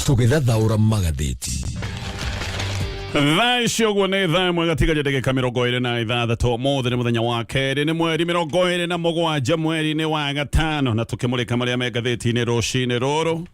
Tũgĩthathaũra magathĩti. Thaa icio guo nĩ thaa ĩmwe gatigaria ndagĩka 26 mũthĩ nĩ mũthenya wa kerĩ nĩ mweri 27 mweri-inĩ wa gatano na tũkĩmũrĩka marĩa me ngathĩti-inĩ rũcinĩ rũrũ.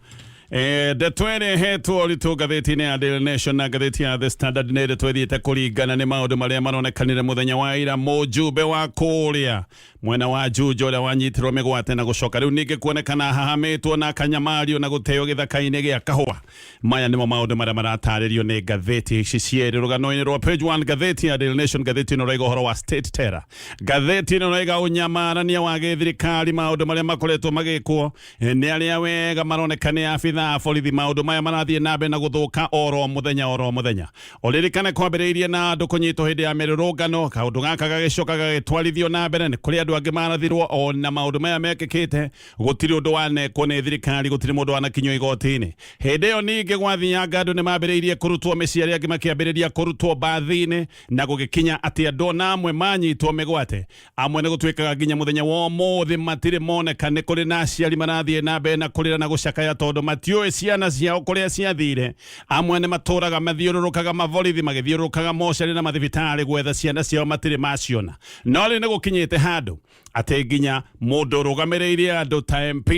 Ndeto ĩrĩa hetwo ritũ ngathĩti-inĩ ya Daily Nation na ngathĩti ya The Standard nĩ twethiĩte kũringana nĩ maũndũ marĩa maronekanire mũthenya wa ira mũjumbe wa kũrĩa mwena wa Juja ũrĩa wanyitirwo mĩgwate na gũcoka rĩu ningĩ kuonekana hahamĩtwo na Kanyamario na gũteo gĩthaka-inĩ gĩa kahũa. Maya nĩmo maũndũ marĩa maratarĩrio nĩ ngathĩti ici cierĩ rũgano-inĩ rwa page 1 ngathĩti ya Daily Nation ngathĩti ĩno raiga ũhoro wa state terror. Ngathĩti ĩno raiga ũnyamarania wa gĩthirikari maũndũ marĩa makoretwo magĩkwo nĩ arĩa wega maronekane abitha borithi maũndũ maya marathiĩ na mbere na gũthũka oro mũthenya ũririkane kwambĩrĩirie na andũ kũnyitwo hĩndĩ ya mĩrũrũngano kaũndũ gaka gagĩcoka gagĩtwarithio na mbere nĩ kũrĩ andũ angĩ marathirwo o na maũndũ maya mekĩkĩte gũtirĩ ũndũ wanekwo nĩ thirikari gũtirĩ mũndũ wanakinywo igoti-inĩ hĩndĩ ĩyo ningĩ gwathianga andũ nĩ mambĩrĩirie kũrutwo mĩciĩ arĩa angĩ makĩambĩrĩria kũrutwo bathi-inĩ na gũgĩkinya atĩ andũ na amwe manyitwo mĩgwate amwe nĩ gũtuĩkaga nginya mũthenya wa ũmũthĩ matirĩ moneka nĩ kũrĩ na aciari marathiĩ na mbere na kũrĩra na gũcakaya tondũ matiũĩ ciana ciao kũrĩa ciathire amwe nĩ matũraga mathiũrũrũkaga maborithi magĩthiũrũrũkaga mocarĩ na mathibitarĩ gwetha ciana ciao matirĩ maciona no rĩu nĩ gũkinyĩte handũ atĩ nginya mũndũ ũrũgamĩrĩire andũ ta MP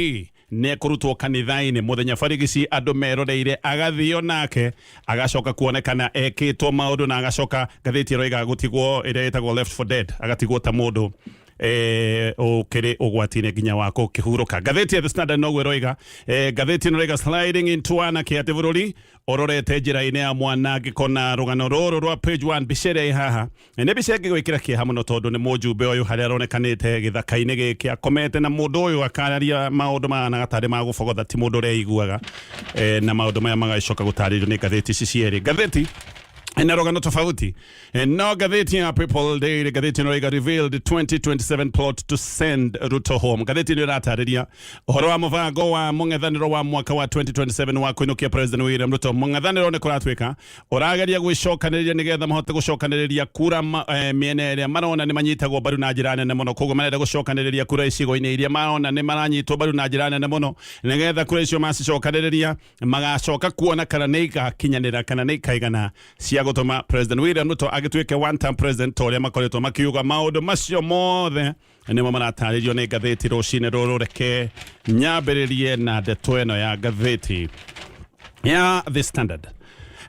nĩ kũrutwo kanitha-inĩ mũthenya barigici andũ meroreire agathio nake agacoka kuonekana ekĩtwo maũndũ na agacoka ngathĩti ĩroiga gũtigwo ĩrĩa ĩtagwo left for dead agatigwo ta mũndũ ukiri ugwatine nginya wako kihurũka ngathĩti ya The Standard no gweroiga ngathĩti no rega sliding into anake ati bururi ororete njĩra-inĩ ya mwanangĩko na rũgano rũrũ rwa page 1 bicere haha nĩ bicenge gwĩkĩra kĩeha mũno tondũ nĩ mũjumbe ũyũ harĩa aronekanĩte gĩthaka-inĩ gĩkĩ akomete na mũndũ ũyũ akararia maũndũ maya na gatarĩ ma gũbogotha ti mũndũ ũreiguaga na maũndũ maya magacoka gũtarĩrio nĩ ngathĩti ici cierĩ ngathĩti ina rogano tofauti no gatheti ya People Daily gatheti no revealed 2027 plot to send Ruto home gatheti ni ratariria uhoro wa muvango wa mung'ethaniro wa mwaka wa 2027 wa kuinukia President William Ruto mung'ethaniro ne kuratwika urageria gwicokaniriria nigetha mahote gucokaniriria kura miene ĩrĩa marona ni manyitagwo baru na njĩra nene muno koguo marenda gucokaniriria kura icigo-inĩ iria marona ni maranyitwo baru na njĩra nene muno nigetha kura icio macicokaniriria magacoka kuona kana nĩ igakinyanĩra kana nĩ ikaigana cia gutuma President William Ruto agituike one time president toria makoretwo makiuga maundu macio mothe nimo maratarĩrio nĩ ngathĩti rũcinĩ rũrũ reke nyambĩrĩrie na ndeto ĩno ya ngathĩti ya The Standard.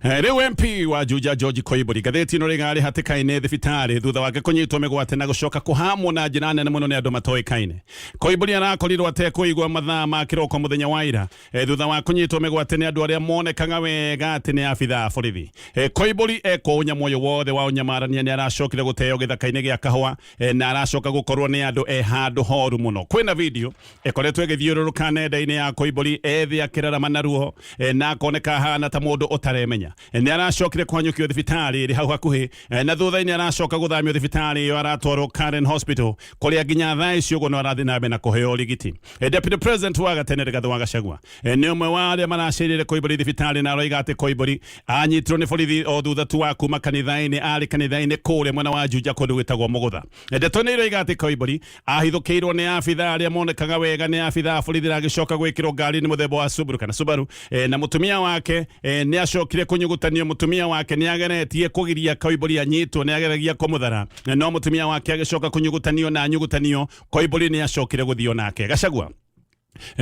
Rĩu MP wa Juja Koimbori ngathĩti ĩno rĩgarĩ hatĩka-inĩ thibitarĩ thutha wake kũnyitwo mĩgwate na gũcoka kũhamwo na njĩra nene mũno nĩ andũ matoĩkaine. Koimbori arakorirwo atekũigua mathaa ma kĩroko mũthenya wa ira thutha wa kũnyitwo mĩgwate nĩ andũ arĩa monekaga wega atĩ nĩ abitha a borithi. Koimbori eko ũnyamũ ũyũ wothe wa ũnyamarania nĩ aracokire gũteo gĩthaka-inĩ gĩa kahũa na aracoka gũkorwo nĩ andũ handũ horu mũno. Kwĩna video ĩkoretwo ĩgĩthiũrũrũka nenda-inĩ ya Koimbori ethĩ akĩrarama na ruo na akoneka hana ta mũndũ ũtaremenya. Nĩ aracokire kwanyũkio thibitarĩ ĩrĩ hau hakuhĩ na thutha-inĩ aracoka gũthamio thibitarĩ ĩyo aratwarwo Karen Hospital kũrĩa nginya thaa icio ũguo no arathiĩ na mbere na kũheo ũrigiti. Deputy President wa gatene Rigathĩ wa Gachagua nĩ ũmwe wa arĩa maracĩrĩire Koimbori thibitarĩ na aroiga atĩ Koimbori anyitirwo nĩ borithi o thutha tu wa kuma kanitha-inĩ arĩ kanitha-inĩ kũrĩa mwena wa Juja kũndũ gwĩtagwo Mũgũtha. Ndeto nĩ iroiga atĩ Koimbori ahithũkĩirwo nĩ abitha arĩa monekaga wega nĩ abitha a borithi na agĩcoka gwĩkĩrwo ngari-inĩ mũthemba wa Subaru kana Subaru na mũtumia wake nĩ acokire kũnyugutanio mutumia wake ni ageretie kugiria Koimbori anyitwo ni ageragia kumuthara no mutumia wake agicoka kunyugutanio na nyugutanio Koimbori ni acokire guthio nake Gachagua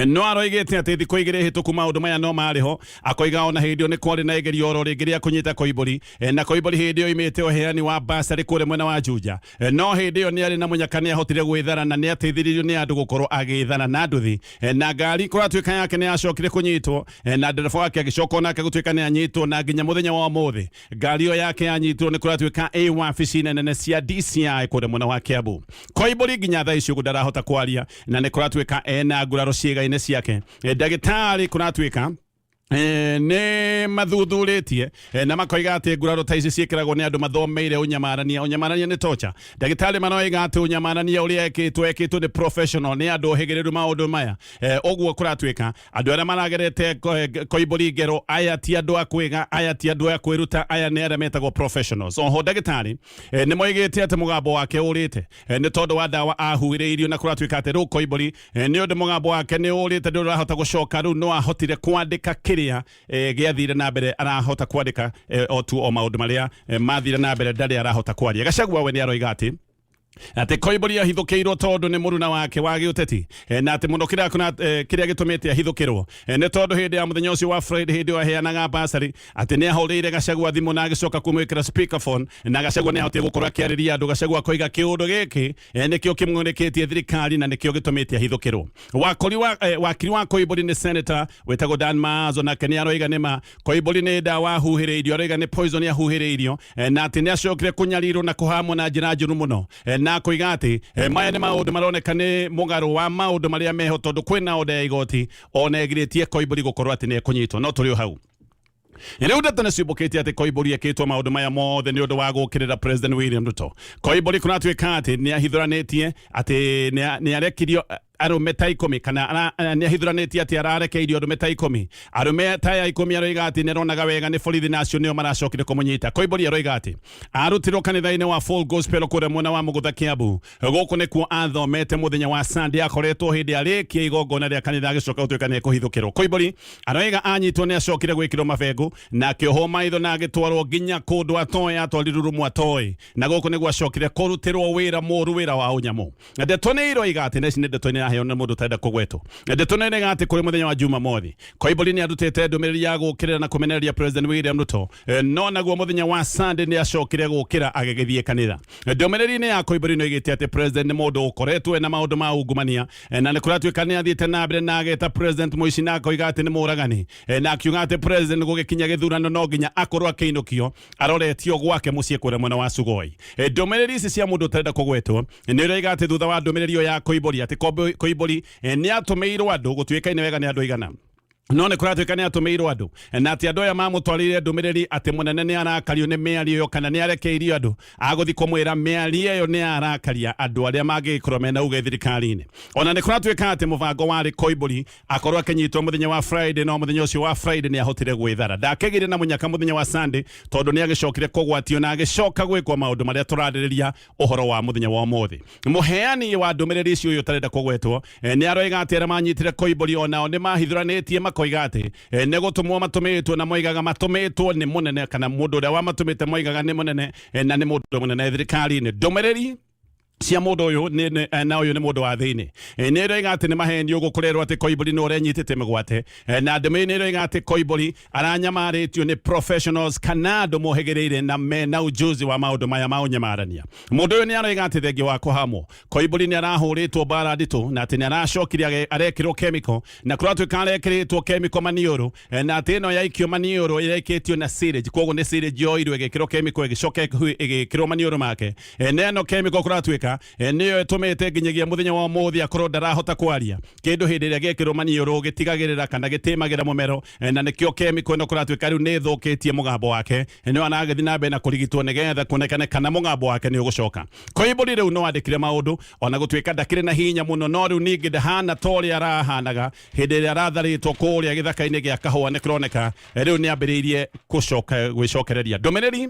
no aroigete atĩ thikũ igĩrĩ hĩtũku maũndũ maya no marĩho akoiga ona hĩndĩ ĩyo nĩ kwarĩ na igerio oro rĩngĩ rĩa kũnyita Koimbori na Koimbori hĩndĩ ĩyo imĩte ũheani wa basarĩ kũrĩa mwena wa Juja no hĩndĩ ĩyo nĩ arĩ na mũnyaka nĩ ahotire gwĩthara na nĩ ateithĩrĩirio nĩ andũ gũkorwo agĩthana na nduthi na ngari kũratuĩka yake nĩ acokire kũnyitwo na ndereba wake agĩcoka onake gũtuĩka nĩ anyitwo na nginya mũthenya wa ũmũthĩ ngari ĩyo yake yanyitirwo nĩ kũratuĩka wabici nene cia DCI kũrĩa mwena wa Kiambu. Koimbori nginya thaa icio ndarahota kwaria na nĩ kũratuĩka ena nguraro ciĩga-inĩ ciake ndagĩtarĩ kũratuĩka nĩ mathuthurĩtie na makoiga atĩ nguraro ta ici ciĩkĩragwo nĩ andũ mathomeire ũnyamarania nĩ tocha ndagĩtarĩ maroiga atĩ ũnyamarania ũrĩa ekĩtwo nĩ professional nĩ andũ ohĩgĩrĩru maũndũ maya ũguo kũratuĩka andũ arĩa maragerete Koimbori ngero aya ti andũ a kwĩga aya ti andũ a kwĩruta aya nĩ arĩa metagwo professionals. Oho ndagĩtarĩ nĩ moigĩte atĩ mũgambo wake ũrĩte nĩ tondũ wa ndawa ahuhĩrĩirio na kũratuĩka atĩ rĩu Koimbori nĩ ũndũ mũgambo wake nĩ ũrĩte ndũrahota gũcoka rĩu no ahotire kwandĩka kĩrĩ kiria giathire na mbere arahota kwandika o maundu maria mathire na mbere ndari arahota kwaria. Gachagua we ni aroiga ati ati Koimbori ahithukirwo tondu ni muruna wake wa giuteti na ati muno kiria gitumite ahithukirwo ni tondu hindi ya muthenya ucio wa Friday hindi aheanaga basari ati ni ahurire Gachagua thimu na agicoka kumwikira speakerphone na Gachagua ni ahotire gukorwo akiariria andu. Gachagua koiga kiundu giki nikio kimwonikitie thirikari na nikio gitumite ahithukirwo. Wakiri wa Koimbori ni senator wetago Dan Maazo na kenia aroiga nima Koimbori ni dawa huhiriirio aroiga ni poison ya huhiriirio na ati ni acokire kunyarirwo na kuhamwo na njira njuru muno na koiga ati maya ni maundu maroneka ni mugaro wa maundu maria meho tondu kwina oda ya igoti onegiritie Koimbori gukorwo ati ni kunyitwo no turi hau. Riu ndeto niciumbukite ati Koimbori ekitwo maundu maya mothe ni undu wa gukirira President William Ruto. Koimbori kunatuika ati ni ahithuranitie ati ni arekirio arume ta 10 kana ni ahithuranitie ati ararekeirio arume ta 10 arume ta 10 aroiga ati neronaga wega ni borithi nacio nio maracokire kumunyita. Koimbori aroiga ati arutirwo kanitha-ini wa Full Gospel kuria mwena wa Mugutha Kiambu guku nikuo athomete muthenya wa Sunday akoretwo hindi arikia igongona ria kanitha agicoka gutuika ni kuhithukirwo. Koimbori aroiga anyitwo ni acokire gwikirwo mabengu na kioho maitho na agitwarwo nginya kundu atoe atwariru rumu atoe na guku niguo acokire kurutirwo wira muru wira wa unyamu. Ndeto ni iroiga ati neci ni ndeto ni aheo na mundu taenda kugwetwo. Ndeto ni iroiga ati kuri muthenya wa Jumamothi Koimbori ni arutite ndumiriri ya gukirira na kumenereria President William Ruto no naguo muthenya wa Sunday ni acokire gukira agigithie kanitha. Ndumiriri ni ya Koimbori no igite ati President ni mundu ukoretwo na maundu ma ungumania na ni kuratuika ni athiite na mbere na ageta President Moici na koiga ati ni muragani na akiuga ati President gugikinya githurano no nginya akorwo akiinukio aroretio gwake mucii kuria mwena wa Sugoi. Ndumiriri ici cia mundu taenda kugwetwo ni iroiga ati thutha wa ndumiriri ya Koimbori ati Koimbori ni atumeirwo andu gutuikaine wega ni andu igana no ni kuratuika ni atumeirwo andu na ati andu aya mamutwarire ndumiriri ati munene ni arakario ni miario yo kana ni arekeirio andu aguthi kumwira miario yo ni arakaria andu aria mangikorwo mena uge thirikari-ini. Ona ni kuratuika ati mubango wari Koimbori akorwo akinyitwo muthenya wa Friday no muthenya ucio wa Friday ni ahotire gwithara ndakegire na munyaka muthenya wa Sunday tondu ni agicokire kugwatio na agicoka gwikwo maundu maria turaririria uhoro wa muthenya wa umuthi. Muheani wa ndumiriri icio uyu tarenda kugwetwo ni aroiga ati aria manyitire Koimbori onao ni mahithuranitie koiga ati ne gutumwo matumitwo na moigaga matumitwo ni munene kana mundu uria wamatumite moigaga ni munene na ni mundu munene thirikari-ini. Ndumiriri cia mundu uyu na uyu ni mundu wa thiini ni iroiga ati ni maheni ugukorerwo ati Koimbori no urenyitite migwate na ndumi ni iroiga ati Koimbori aranyamaritio ni professionals kana andu mohegereire na mena ujuzi wa maundu maya ma unyamarania. Mundu uyu ni aroiga ati thengi wa kuhamwo Koimbori ni arahuritwo bara nditu na ati ni aracokirie arekirwo chemical na kuratuika arekiritwo chemical maniuru na ati no yaikio maniuru irekitio na sewage koguo ni sewage yoirwo igikirwo chemical igicoka igikirwo maniuru make neno chemical kuratuika niyo etumite nginyagia muthenya wa muthi akorwo ndarahota kwaria kindu hindi iria gekirwo maniuru gitigagirira kana gitimagira mumero na nikio chemical no kuratuika riu ni thukitie mugambo wake no anagithi na mbere na kurigitwo nigetha kuonekane kana mugambo wake ni ugucoka. Koimbori riu no andikire maundu ona gutuika ndakire na hinya muno no riu ningi ndahana tori arahanaga hindi iria aratharitwo kuria githaka-ini gia kahua ni kuroneka riu ni ambiriirie gwicokereria. Ndumiriri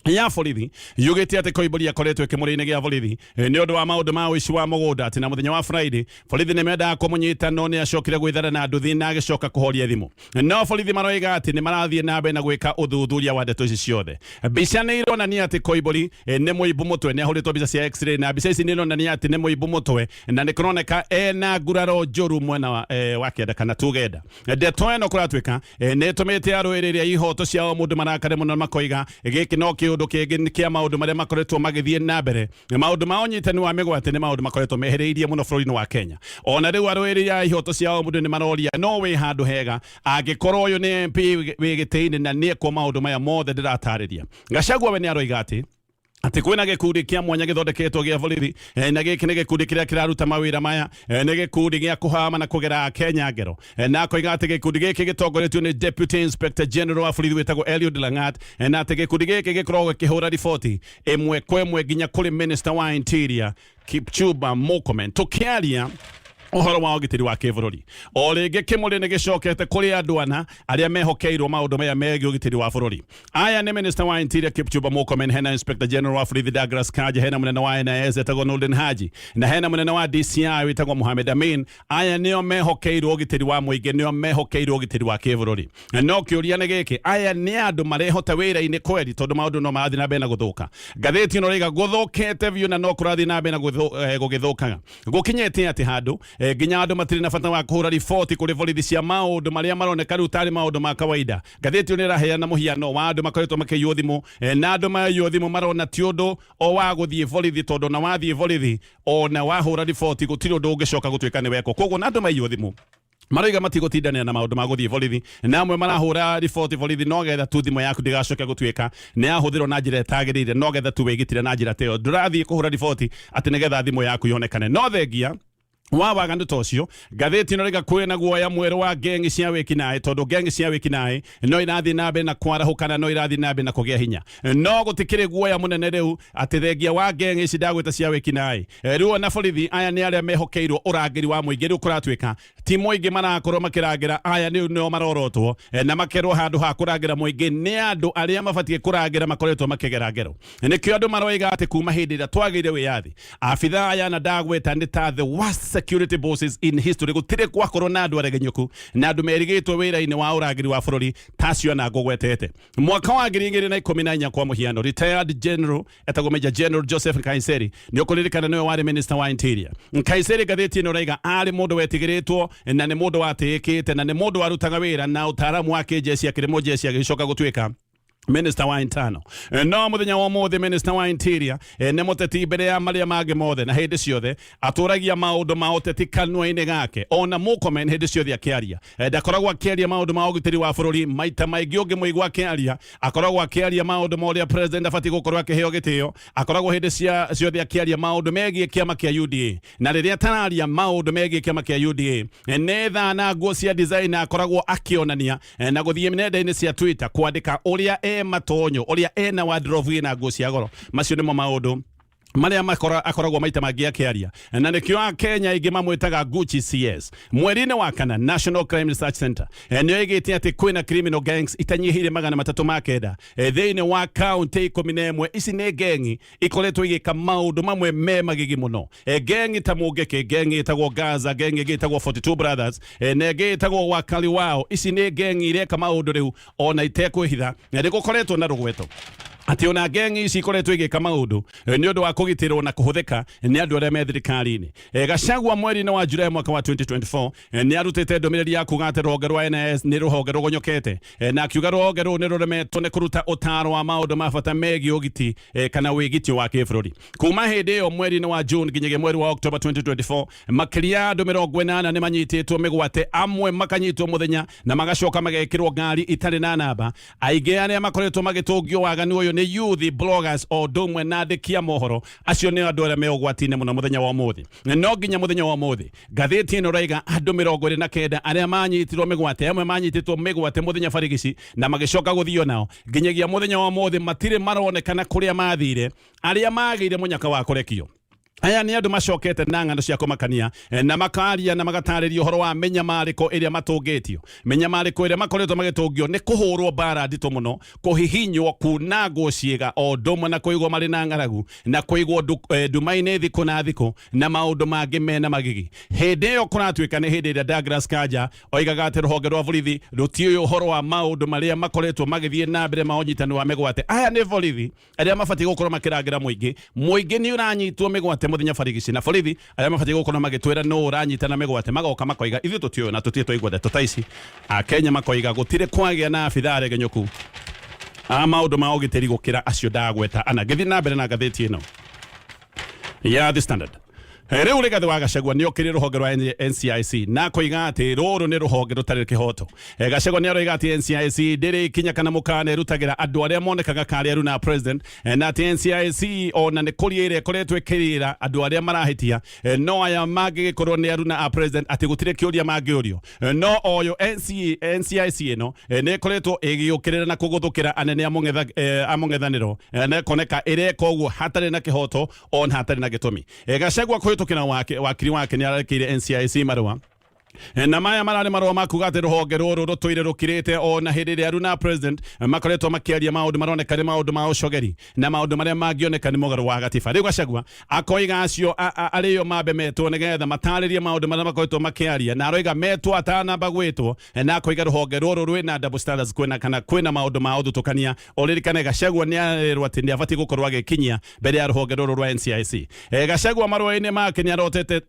ya borithi yugite ati Koimbori akoretwo kimuri-ini gia borithi ni undu wa maundu ma uici wa mugunda ati na muthenya wa Friday borithi ni mendaga kumunyita no ni acokire gwithara na nduthi na agicoka kuhoria thimu. No borithi maroiga ati ni marathie na mbere na gwika uthuthuria wa ndeto ici ciothe. Mbica ni ironania ati Koimbori ni muibu mutwe ni ahuritwo mbica cia x-ray na mbica ici ni ironania ati ni muibu mutwe na ni kuroneka ena nguraro njuru mwena wa kenda kana tugenda. Ndeto eno kuratuika ni tumite arwiriria ihoto ciao mundu marakare muno makoiga giki no kiundu kingi kia maundu maria makoretwo magithie na mbere maundu ma unyitani wa migwate ni maundu makoretwo mehereirie muno bururi-ini wa Kenya. Ona riu arwiriria ihoto ciao mundu ni maroria no wi handu hega angikorwo uyu ni MP wi gitini na ni kwa maundu maya mothe ndiratariria. Gachagua we ni aroiga ati kwina gikundi kia mwanya githondeketwo gia borithi na giki ni gikundi kiria kiraruta mawira maya ni gikundi gia kuhama na kugera Kenya ngero na koiga ati gikundi giki gitongoretio ni Deputy Inspector General wa borithi wetagwo Eliud Langat na ati gikundi giki gikoragwo gikihura riboti imwe kwa imwe nginya kuri Minister wa Interior Kipchumba Murkomen tukiaria uhoro wa ugitiri wa kibururi o ringi kimuri ni gicokete kuri andu ana aria mehokeirwo maundu maya megie ugitiri wa bururi. Aya ni Minister wa Interior Kipchumba Murkomen, hena Inspector General wa Borithi Douglas Kanja, hena munene wa NIS etagwo Nurdin Haji, na hena munene wa DCI witagwo Mohamed Amin. Aya nio mehokeirwo ugitiri wa muingi, nio mehokeirwo ugitiri wa kibururi. No kiuria ni giki, aya ni andu marehota wira-ini kweri tondu maundu no marathi na mbere na guthuka. Ngathiti no riga guthukete biu na no kurathi na mbere na gugithukaga. Gukinyete ati handu nginya andu matiri na bata wa kuhura riboti kuri borithi cia maundu maria maroneka riu tari maundu ma kawaida. Ngathiti ni raheana muhiano wa andu makoretwo makiywo thimu na andu maywo thimu marona ti undu o wa guthie borithi tondu na wathie borithi ona wahura riboti gutiri undu ungicoka gutuika ni weko. Koguo na andu maywo thimu mariga matigutindania na maundu ma guthie borithi, na amwe marahura riboti borithi no getha tu thimu yaku ndigacoke gutuika ni yahuthirwo na njira itagirire, no getha tu wigitire na njira teyo. Ndurathie kuhura riboti ati ni getha thimu yaku yonekane. No thengia wa wagandu tocio ngathiti no riga kwina guoya mweru wa gengi cia wikinae tondu gengi cia wikinae no irathi na mbere na kwarahukana, no irathi na mbere na kugia hinya. No gutikire guoya munene riu ati thengia wa gengi ici ndagwita cia wikinae riu na borithi aya ni aria mehokeirwo urangiri wa muingi riu kuratuika ti muingi marakorwo makirangira. Aya ni no marorotwo na makerwo handu ha kurangira muingi ni andu aria mabatie kurangira makoretwo makigeragero. Nikio andu maroiga ati kuma hindi ira twagire wiyathi abitha aya na ndagwita ni ta the worst security bosses in history. Gutire kwakorwo na andu aregenyoku na andu merigitwo wira-ini wa urangiri wa bururi tacio na ngugwetete. Mwaka wa 2014 kwa muhiano retired general etagwo Major General Joseph Nkaiseri ni ukuririkana niwe wari Minister wa Interior. Nkaiseri gathiti no raiga ari mundu wetigiritwo na ni mundu watikite na ni mundu warutaga wira na utaramu wake jeshi akirimo jeshi agicoka gutuika Minister wa Intano. No muthenya wa mothe Minister wa Interior ne muteti mbere ya maria mage mothe na hindi ciothe aturagia maundu ma uteti kanua-ini gake. Ona Murkomen hindi ciothe akiaria ndakoragwo akiaria maundu ma ugitiri wa bururi maita maingi ungi muigwa akiaria akoragwo akiaria maundu ma uria president abati gukorwo akiheo gitio. Akoragwo hindi ciothe akiaria maundu megie kiama kia UDA, na riria tararia maundu megie kiama kia UDA ne thana nguo cia design akoragwo akionania na guthie nenda-ini cia Twitter kwandika uria matonyo uria ena wardrobe na nguo cia goro. Macio nimo maundu maria akoragwo maita mangi akiaria, na nikio Kenya ingi mamwitaga Gucci CS. Mweri-ini wa kana National Crime Research Center nio igite ati kwina criminal gangs itanyihire 309 thiini wa county 11. Ici ni gengi ikoretwo igika maundu mamwe me magigi muno. Gengi ta Mugeke, gengi itagwo Gaza, gengi itagwo 42 Brothers na gengi itagwo Wakali wao. Ici ni gengi ireka maundu riu ona itekwihitha na rigukoretwo na rugweto ati ona gengi ici ikoretwo igika maundu ni undu wa kugitirwo na kuhuthika ni andu aria me thirikari-ini. Gachagua mweri-ini wa Julai mwaka wa 2024 ni arutite ndomiriri ya kuga ati ruhonge rwa NIS ni ruhonge rugonyokete na akiuga ruhonge ru ni ruremetwo ni kuruta utaro wa maundu ma bata megie ugiti kana wigitio wa kibururi. Kuma hindi iyo mweri-ini wa June nginyagia mweri wa October 2024 makiria andu 80 ni manyititwo migwate, amwe makanyitwo muthenya na magacoka magekirwo ngari itari na namba. Aingi aria makoretwo magitungio waganu uyu ni youth bloggers o domwe na ndikia mohoro acio ni andu aria me ugwatine muno muthenya wa muthi. No nginya muthenya wa muthi ngathiti ino raiga andu 29 aria manyitirwo migwate, amwe manyititwo migwate muthenya barigici na magicoka guthio nao nginyagia muthenya wa muthi matire maronekana kuria mathire aria magire munyaka wa kurekio. Aya ni andu macokete na ng'ano cia kumakania na makaria na magatariria uhoro wa menyamariko iria matungitio. Menyamariko iria makoretwo magitungio ni kuhurwo bara ndito muno, kuhihinywo, kunagwo ciiga o domwe na kuigwo mari na ng'aragu na kuigwo nduma-ini thiku na thiku na maundu mangi mena magigi. Hindi iyo kuratuika ni hindi iria Douglas Kanja oigaga ati ruhonge rwa borithi rutioi uhoro wa maundu maria makoretwo magithie na mbere ma unyitani wa migwate. Aya ni borithi aria mabati gukorwo makirangira muingi ni uranyitwo migwate muthenya barigici, na borithi aria mabati gukorwo magitwira no uranyitana migwate magoka makoiga ithu tutio na tutie twaigwa tutaici Kenya makoiga gutire kwagia na abitha aregenyoku maundu ma ugitiri gukira acio ndagweta ana. Ngithi na mbere na ngathiti ino ya The Standard. Riu rigathi wa Gachagua ni okire ruhonge rwa NCIC na koiga ati ruru ni ruhonge rutari kihoto. Gachagua ni aroiga ati NCIC ndiri kinya kana mukane rutagira andu aria monekaga kari aru na president na ati NCIC ona ni kuriire koretwe kirira andu aria marahitia no aya magigikorwo ni aru na president ati gutire kiuria magiurio. No oyo NCIC ino ni koretwo igiukirira na kuguthukira anene amung'ethaniro na koneka ireka uguo hatari na kihoto on hatari na gitumi. Gachagua tukina wakiri wake ni arekire NCIC marwa na maya marare marwa makugate ruhonge ruru rutuire rukirite ona hirire aruna president makoretwo makiaria maundu maroneka ni maundu ma ucogeri na maundu maria mangioneka ni mugaru wa gatiba riu Gachagua akoiga acio ariyo mabe metwo nigetha mataririe maundu maria makoretwo makiaria na aroiga metwo atanamba gwitwo na akoiga ruhonge ruru rwina double standards kwina maundu ma uthukania oririkane Gachagua ni arirwo ati ni abati gukorwo agikinyia mbere ya ruhonge ruru rwa NCIC Gachagua marwa-ini make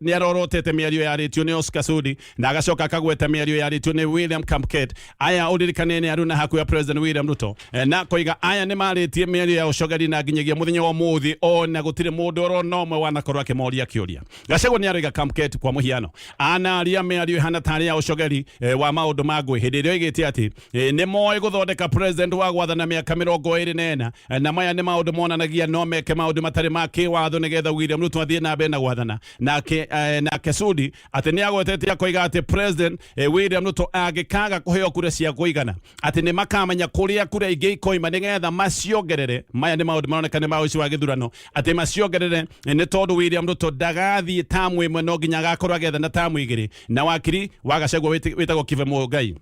ni arorotete miario ya ritio ni Oscar Sudi na agacoka akagweta miario ya ritio ni William Kamket aya uririkane ni aruna haku ya President William Ruto na koiga aya ni maritie miario ya ucogeri na nginyagia muthenya wa muthi ona gutire mundu orona umwe wanakorwo akimoria kiuria Gachagua ni aroiga Kamket kwa muhiano anaria miario hana tari ya ucogeri wa maundu magwe hindi rio igite ati ni moe guthondeka president wa gwathana miaka 24 na maya ni maundu monanagia no meke maundu matari ma kiwatho nigetha William Ruto athie na mbere na gwathana na Kesudi ati ni agwetete akoiga ati president William Ruto agikaga kuheo kura cia kuigana ati ni makamenya kuria kura ingi ikoima nigetha maciongerere maya ni maundu maroneka ni mauci wa githurano ati maciongerere ni tondu William Ruto ndagathie tamu imwe no nginya agakorwo agetha na tamu igiri na wakiri wa Gachagua witagwo Kive Mugai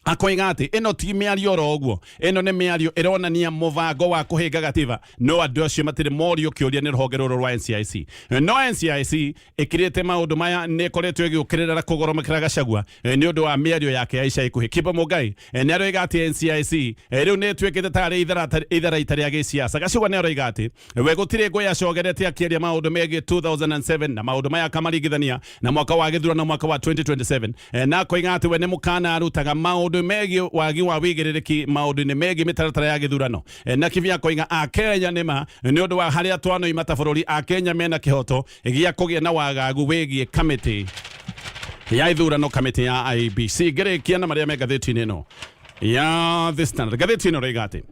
akoiga ati ino ti miario roguo ino ni miario ironania muvango wa kuhinga gatiba no andu acio matire morio kiuria ni ruhonge ruru rwa NCIC no NCIC ikirite maundu maya ni koretwo igiukirira kugoromekera Gachagua ni undu wa miario yake ya ica ikuhi Kibe Mugai ni aroiga ati NCIC riu ni twikite tari ithara itari agi siasa Gachagua ni aroiga ati we gutire ngui acogerete akiaria maundu megi 2007 na maundu maya kamarigithania na mwaka wa githurano mwaka wa 2027 na koiga ati we ni mukana arutaga maundu megi wagi wa wigiririki maundu ni megi mitaratara ya githurano na kivia koiga a Kenya nima ni undu wa haria twano imata bururi a Kenya mena kihoto gia kugia na wagagu wigi committee ya ithurano committee ya IBC gerekia na maria megatheti-ini no ya The Standard gatheti-ino roigate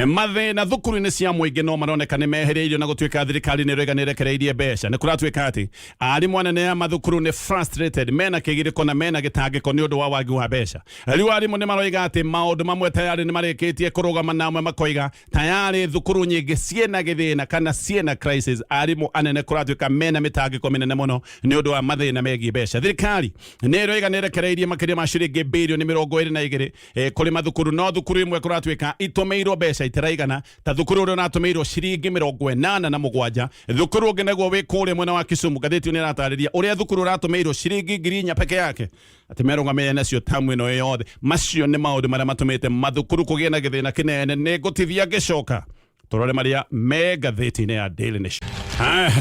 mathina thukuru-ini cia muingi no maroneka ni mehereirio na gutuika thirikari ni rega ni rekereirie mbeca ni kuratuika ati arimu anene ya mathukuru ni frustrated mena kigiriko na mena gitangiko ni undu wa wagi wa mbeca riu arimu ni maroiga ati maundu mamwe tayari ni marikitie kurugama na amwe makoiga tayari thukuru nyingi ciena githina kana ciena crisis arimu anene kuratuika mena mitangiko minene muno ni undu wa mathina megi mbeca thirikari ni roiga ni rekereirie makiria ma ciringi bilioni 22 kuri mathukuru no thukuru imwe kuratuika itumeirwo mbeca itiraigana ta thukuru uri natumeirwo ciringi 87 thukuru ungi naguo wi kuria mwena wa Kisumu gatheti ni ratariria uria thukuru ratumeirwo ciringi 4,000 peke yake ati merungamia nacio tamu ino yothe macio ni maundu maria matumite mathukuru kugia na githina kinene ni gutithia gicoka turore maria megatheti-ini ya Daily Nation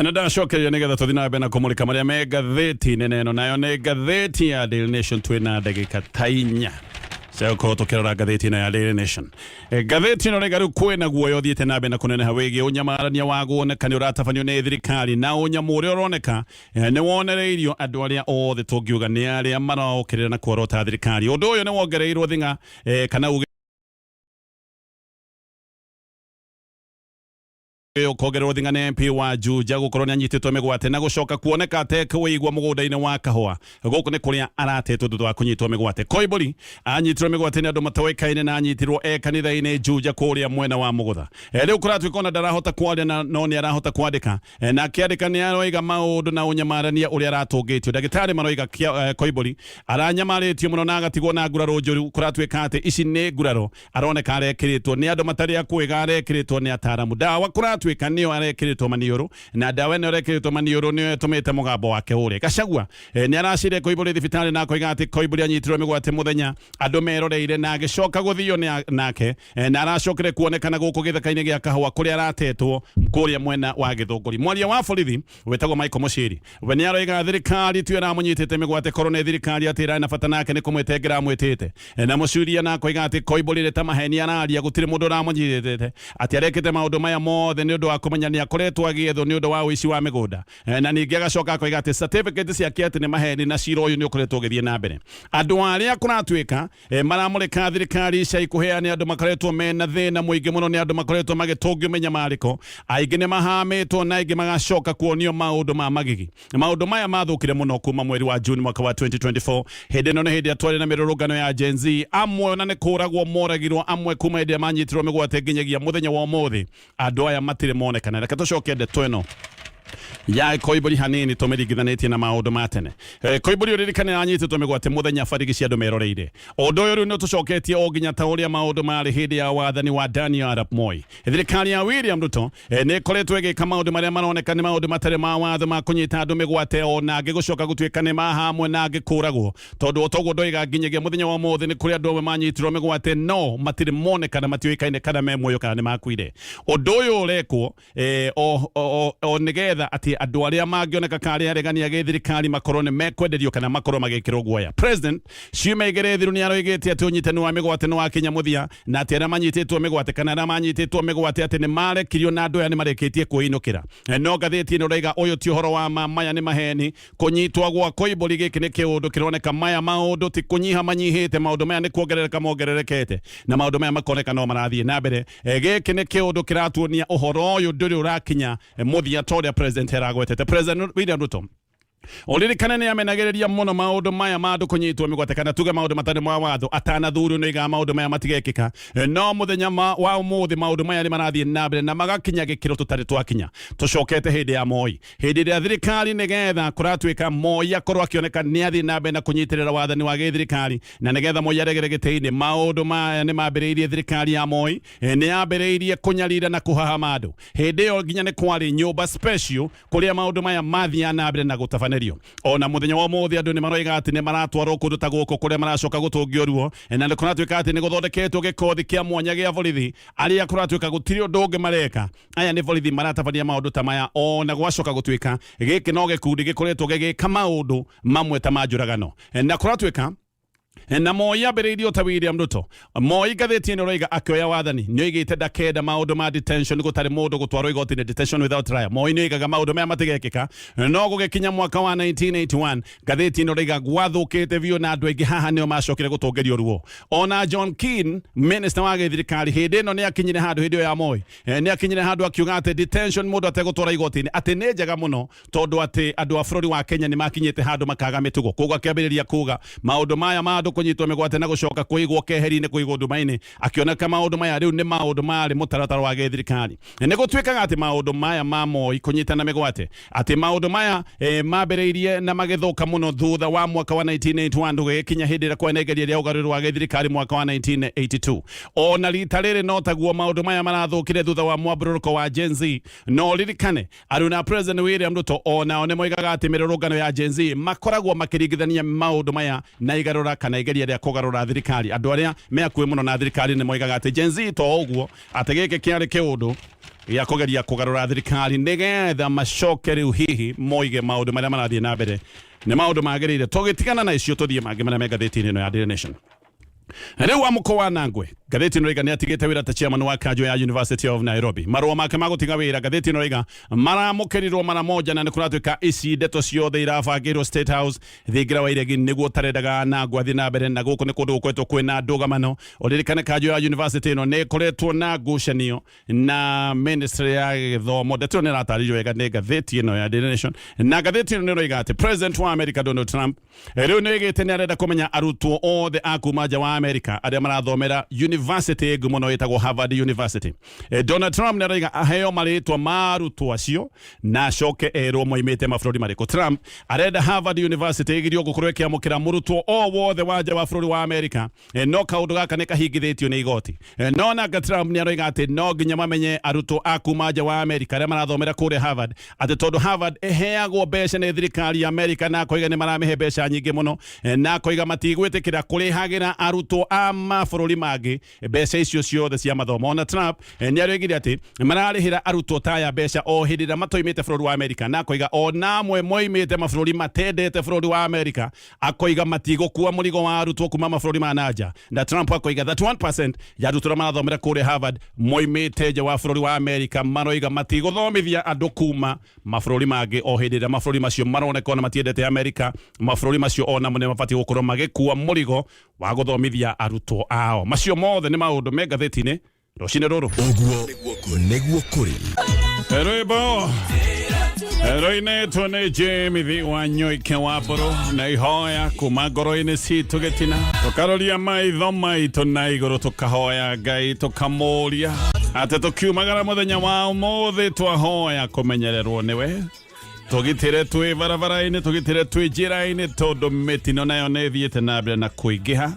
na ndacokeria nigetha tuthi na mbere na kumulika maria megatheti-ini neno nayo ni gatheti ya Daily Nation twina ndagika ta 4 Seko tukirora gatheti-ino ya Daily Nation gatheti-ino rega riu kwina guoya uthiite na mbere na kuneneha wigie unyamarania wa guoneka ni uratabanio ni thirikari na unyamu uria uroneka ni wonereirio andu aria othe tungiuga ni aria maraukirira na kuorota thirikari undu uyu ni wongereirwo thinga kana ukogererwo thinga ni MP wa Juja gukorwo ni anyititwo migwate na gucoka kuoneka atekwigwa mugunda-ini wa kahua guku ni kuria aratetwo thutha wa kunyitwo migwate Koimbori anyitirwo migwate ni andu matawaikaine na anyitirwo kanitha-ini Juja kuria mwena wa mugutha riu kuratuika ona ndarahota kwaria no ni arahota kwandika na akiandika ni aroiga maundu na unyamarania uria aratungitio ndagitari maroiga Koimbori aranyamarĩtio muno na agatigwo na nguraro njuru kuratuika ati ici ni nguraro aroneka arekiritwo ni andu matari akuiga arekiritwo ni ataramu dawa kuratuika nio arekiritwo maniuru na dawa ni arekiritwo maniuru ni etumite mugambo wake uri Gachagua ni aracire Koimbori thibitari na koiga ati Koimbori anyitirwo migwate muthenya andu meroreire na agicoka guthio nake na aracokire kuonekana guku githaka-ini gia kahua kuria aratetwo kuria mwena wa githunguri mwaria wa borithi wetagwo Michael Muchiri we ni aroiga thirikari tu iramunyitite migwate korone thirikari atira na bata nake ni kumwetengera mwitite na mucuria na koiga ati Koimbori reta maheni araria gutire mundu uramunyitite ati arekete maundu maya mothe ni undu wa kumenya ni akoretwo agiethwo ni undu wa uici wa migunda na ningi agacoka akoiga ati certificate ciake ati ni maheni na cira uyu ni ukoretwo githie na mbere andu aria kuratuika maramurika thirikari ica ikuheani andu makoretwo mena thina muingi muno ni andu makoretwo magitungio menya mariko aingi ni mahamitwo na aingi magacoka kuonio maundu ma magigi maundu maya mathukire muno kuma mweri wa June mwaka wa 2024 hindi no ni hindi atwari na mirurungano ya Gen Z amwe na ni kuragwo moragirwo amwe kuma hindi manyitirwo migwate nginyagia muthenya wa umuthi andu aya matire monekana reka tucoke ndeto ino ya Koimbori hanini tumeringithanĩtie na maũndũ ma tene. Koimbori uririkane anyitĩtwo mĩgwate mũthenya barigi cia andũ meroreire. Ũndũ ũyũ rĩu nĩ tũcoketie o nginya ta ũrĩa maũndũ marĩ hĩndĩ ya wathani wa Daniel Arap Moi. Thirikari ya William Ruto nĩ ĩkoretwo ĩgĩka maũndũ marĩa maroneka nĩ maũndũ matarĩ ma watho ma kũnyita andũ mĩgwate o na angĩ gũcoka gũtuĩka nĩ mahamwe na angĩ kũragwo. Tondũ ũtoguo ndoiga nginyagia mũthenya wa ũmũthĩ nĩ kũrĩ andũ amwe manyitirwo mĩgwate no matirĩ monekana matiũĩkaine kana me muoyo kana nĩ makuire. Ũndũ ũyũ ũrekwo o nĩgetha atĩ andũ arĩa mangĩoneka karĩ aregania gĩthirikari makorwo nĩ mekwenderio kana makorwo magĩkĩrwo guoya. President ciumia igĩrĩ thiru nĩ aroigĩte atĩ ũnyitani wa mĩgwate nĩ wakinya mũthia na atĩ arĩa manyitĩtwo mĩgwate kana arĩa manyitĩtwo mĩgwate atĩ nĩ marekirio na andũ aya nĩ marĩkĩtie kwĩinũkĩra. No ngathĩti ĩno ũrauga ũyũ ti ũhoro wa maya nĩ maheni. Kũnyitwo gwa Koimbori gĩkĩ nĩ kĩũndũ kĩroneka maya maũndũ ti kũnyiha manyihĩte, maũndũ maya nĩ kuongerereka mongererekete na maũndũ maya makoneka no marathiĩ na mbere. Gĩkĩ nĩ kĩũndũ kĩratuonia ũhoro ũyũ ndũrĩ ũrakinya mũthia torĩa president eragwetete. President William Ruto uririkane nĩ amenagĩrĩria mũno maũndũ maya ma andũ kũnyitwo mĩgwate kana tuge maũndũ matarĩ ma watho atanathurwo nĩ iga maũndũ maya matigekĩka. No mũthenya wa ũmũthĩ maũndũ maya nĩ marathiĩ na mbere na magakinya gĩkĩro tũtarĩ twakinya. Tũcokete hĩndĩ ya Moi, hĩndĩ ĩrĩa thirikari nĩgetha kũratuĩka Moi akorwo akĩoneka nĩ athiĩ na mbere na kũnyitĩrĩra wathani wa gĩthirikari na nĩgetha Moi aregere gĩtĩ-inĩ. Maũndũ maya nĩ mambĩrĩirie thirikari ya Moi nĩ yambĩrĩirie kũnyarira na kũhahama andũ. Hĩndĩ ĩyo nginya nĩ kwarĩ nyũmba special kũrĩa maũndũ maya mathiĩ na mbere na gũtabana. Ona muthenya wa mũthĩ andũ nĩ maroiga atĩ nĩ maratwarwo kũndũ ta gũkũ kũrĩa maracoka gũtũngio ruo na nĩ kũratuĩka atĩ nĩ gũthondeketwo gĩkothi kĩa mwanya gĩa borithi arĩa kũratuĩka gũtirĩ ũndũ ũngĩ mareka. Aya nĩ borithi maratabania maũndũ ta maya ona gwacoka gũtuĩka gĩkĩ no gĩkundi gĩkoretwo gĩgĩka maũndũ mamwe ta ma njũragano na kũratuĩka na Moi ambĩrĩirio ta William Ruto. Moi ngathĩti ĩno ũrauga akĩoya wathani nĩ oigĩte ndakenda maũndũ ma detention, gũtarĩ mũndũ gũtwarwo igoti-inĩ, detention without trial. Moi nĩ oigaga maũndũ maya matigekĩka. No gũgĩkinya mwaka wa 1981 ngathĩti ĩno ũrauga gwathũkĩte biũ na andũ aingĩ haha nĩo macokire gũtũngĩrio ruo. Ona John Keane minister wa gĩthirikari hĩndĩ ĩno nĩ akinyire handũ hĩndĩ ĩyo ya Moi nĩ akinyire handũ akiuga atĩ detention mũndũ ategũtwara igoti-inĩ atĩ nĩ njega mũno tondũ atĩ andũ a bũrũri wa Kenya nĩ makinyĩte handũ makaga mĩtugo. Koguo akĩambĩrĩria kuga maũndũ maya ma andũ kũnyitwo mĩgwate na gũcoka kũigwo keheri-inĩ kũigwo nduma-inĩ, akĩoneka maũndũ maya rĩu nĩ maũndũ marĩ mũtaratara wa gĩthirikari. Nĩ gũtuĩkaga atĩ maũndũ maya ma Moi kũnyitana mĩgwate atĩ maũndũ maya mambĩrĩirie na magĩthũka mũno thutha wa mwaka wa 1981 gũgĩkinya hĩndĩ ĩrĩa kwenegeria rĩa ũgarũrĩ wa gĩthirikari mwaka wa 1982. Ona rita rĩrĩ no taguo maũndũ maya marathũkire thutha wa mwambũrũko wa Gen Z. No ririkane aruna President William Ruto onao nĩ moigaga atĩ mĩrũrũngano ya Gen Z makoragwo makĩringithania maũndũ maya na igarũra kana igeria rĩa kũgarũra thirikari. Andũ arĩa me hakuhĩ mũno na thirikari nĩ moigaga atĩ Gen Z to ũguo atĩ gĩkĩ kĩarĩ kĩũndũ gĩa kũgeria kũgarũra thirikari nĩgetha macoke rĩu hihi moige maũndũ marĩa marathiĩ na mbere nĩ maũndũ magĩrĩire. Tũgĩtigana na icio tũthiĩ mangĩ marĩa me ngathĩti-inĩ ĩno ya Daily Nation. Rĩu amũko wa Nangwe ngathĩti ĩno nĩ atigĩte wĩra ta chairman wa kanjũ ya University of Nairobi. Marũa make ma gũtiga wĩra ngathĩti ĩno maramũkĩrirwo mara moja na nĩ kũratuĩka ici ndeto ciothe irabangĩirwo State House thingira wa iregi nĩguo tarendaga Nangwe athiĩ na mbere na gũkũ nĩ kũndũ gũkoretwo kwĩna ndũgamano. Ũririkane kanjũ ya University ĩno nĩ ĩkoretwo na ngucanio na ministry ya gĩthomo. Ndeto nĩ ĩratarĩrio wega nĩ ngathĩti ĩno ya Daily Nation na ngathĩti ĩno nĩ ĩroiga atĩ president wa America Donald Trump rĩu nĩ oigĩte nĩ arenda kũmenya arutwo othe a kuma nja wa America arĩa marathomera university ngumo no ĩtagwo Harvard University. Donald Trump nĩ arauga aheo marĩtwa ma arutwo acio na acoke erwo moimĩte mabũrũri marĩkũ. Trump arenda Harvard University ĩgirio gũkorwo ĩkĩamũkĩra mũrutwo o wothe wa nja wa bũrũri wa America. No kaũndũ gaka nĩ kahingithĩtio nĩ igoti. No nake Trump nĩ arauga atĩ no nginya mamenye arutwo a kuma nja wa America arĩa marathomera kũrĩa Harvard atĩ tondũ Harvard ĩheagwo mbeca nĩ thirikari ya America na akoiga nĩ maramĩhe mbeca nyingĩ mũno na akoiga matigwĩtĩkĩra kũrĩhagĩra arutwo a mabũrũri mangĩ mbeca icio ciothe cia mathomo. Ona Trump nĩ arauga atĩ mararĩhĩra arutwo taya mbeca o hĩndĩ ĩrĩa matoimĩte bũrũri wa America na akoiga ona amwe moimĩte mabũrũri matendete bũrũri wa America akoiga matigũkua mũrigo wa arutwo kuma mabũrũri ma nanja. Na Trump akoiga that 1% ya arutwo arĩa marathomera kũrĩa Harvard moimĩte nja wa bũrũri wa America maroiga matigũthomithia andũ kuma mabũrũri mangĩ o hĩndĩ ĩrĩa mabũrũri macio maroneka ona matiendete America. Mabũrũri macio ona nĩ mabatiĩ gũkorwo magĩkua mũrigo wa gũthomithia arutwo ao. Macio mothe nĩ maũndũ me ngathĩti-inĩ rũcinĩ rũrũ. Ũguo nĩguo kũrĩ rwĩmbo Roine tone Jamie wanyo kewaporo na ihoya kumagoroine si tugetina tokaroria mai thomai tonai goro tokahoya gai tokamoria ate tokiumagara muthenya wa mothe twahoya kumenyererwo niwe tugitire twi barabara-ini tugitire twi njira-ini tondu mitino nayo nethiite na mbere na kuingiha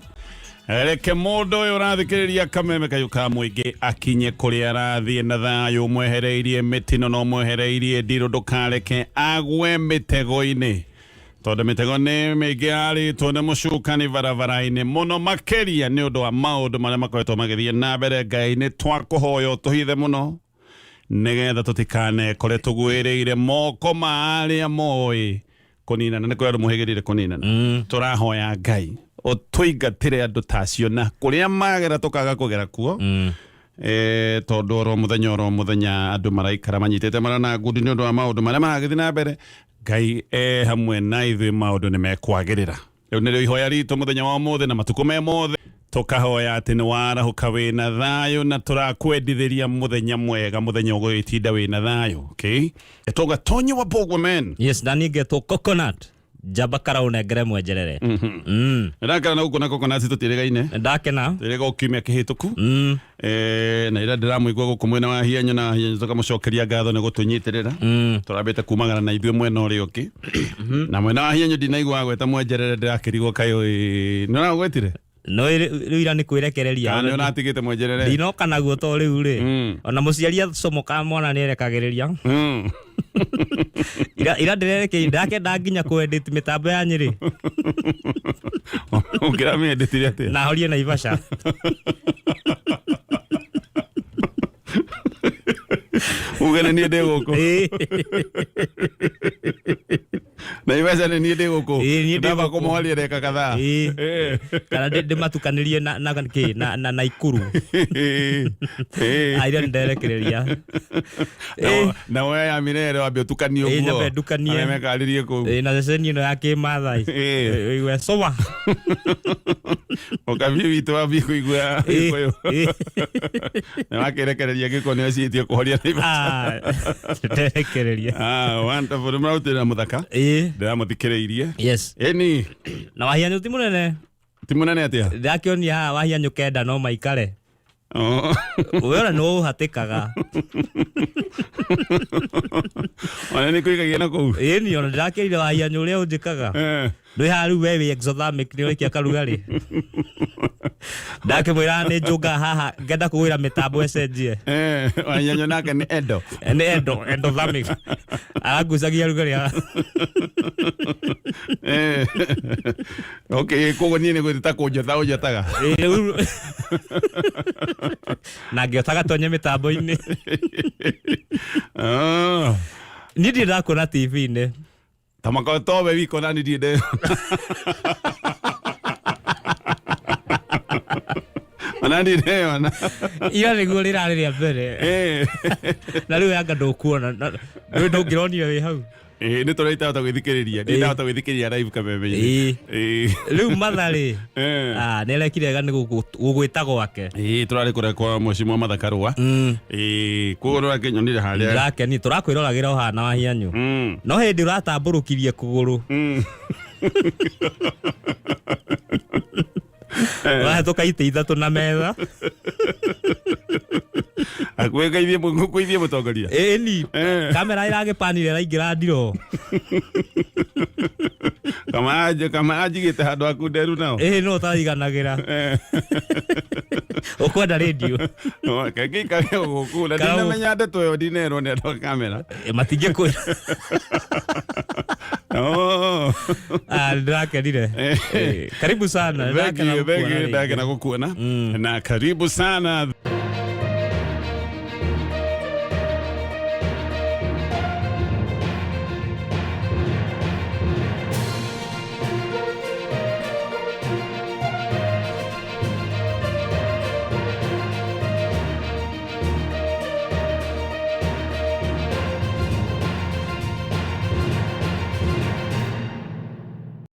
reke mundu uyu urathikiriria kameme kayu ka muingi akinye kuria arathie na thayu mwehereirie mitino no mwehereirie ndiru ndukareke agwe mitego-ini tondu mitego ni mingi aritwo ni mucukani barabara-ini muno makeria ni undu wa maundu maria makoretwo magithie na mbere Ngai ni twakuhoya tuhithe muno nigetha tutikane kore tugwiriire moko ma aria moi kuninana ni kuri muhigirire kuninana turahoya Ngai o tuingatire andu tacio na kuria magera tukaga kugera kuo tondu ro muthenya andu maraikara manyitete marana ngudi ni undu wa maundu maria maragithie na mbere Ngai hamwe na ithui maundu ni mekwagirira riu ni ihoya ritu muthenya wa mothe na matuku me mothe tukahoya ati ni warahuka wina thayu na turakwendithiria muthenya mwega muthenya uguitinda wina thayu okay GATONYE wa MBUGUA man yes nani geto coconut jabakara unegere mwejerere ndakana na uko na coconut tutirigaine ndakena tirega ukimya kihituku na ira ndiramuigwa guku mwena wa hianyo na hianyo tukamucokeria ngatho ni gutunyitirira turabite kumagara na ithuĩ mwena uri uki na mwena wa hianyo ndinaigwa gweta mwejerere ndirakirigwo kayo nona gwetire no ira ni kwirekereria kana ona atigite mwejerere ndino kana guo to riu ri ona muciaria comoka mwana ni erekagiriria ira ndirereke ndake ndanginya kuedit mitambo ya Nyeri ukira mi editire ati na horie na Ivasha ugene ni ende guku na Ivasha ni ende guku ndaba kumuhoria reka kadhaa kana de matukanirie na Ikuru aira ndirekereria na we ya mirere wabio tukanio guo na dukanie mekaririe ku na seseni no yake mathai we sowa okabi vitu wabi kuigua koyo na wakerekereria gikone ciitio kuhoria nderekereria wonderful mrautira muthaka ndiramuthikiriirie yes eni na wahianyu ti munene atia ndakionia wahianyu kenda no maikare wewe no hatikaga ona ni kuigagia na ku ni ona ndakirire wahianyu uria unjikaga ndwi haru wewe exothermic ni urikia karugari ndakimwira ni njuga haha ngenda kuwira mitambo ecenjie wahianyu nake ni endothermic agucagia rugari okay kogo ni gwita kunjotha unjotaga na ngiotaga tonye mitambo-ini ni ndirakona TV-ini tamako tobe wiko nani ndide Manandi neona ira niguo riraria mbere na riu yanga ndukuona ndu ndungironio wi hau ni turaita gwithikiriria ndi ndahota gwithikiriria live kameme riu mathari ni erekire ni gugwita gwake turari kure kwa mheshimiwa Mathakarua kugurura kinyonire haria yake ni turakwirораgira uhana wa hianyu no hindi uratamburukirie kuguru tukaite ithatu na metha akwĩgeithie mũtongoria ni kamera iragipanire raingira ndiro kama ajigite handu aku nderu nao no tariganagira ukwenda radio kagika guku na ndinamenya ndeto yo ndinerwo ni andu kamera matingĩkwĩra ndakenire karibu sana ndakena gukuona na karibu sana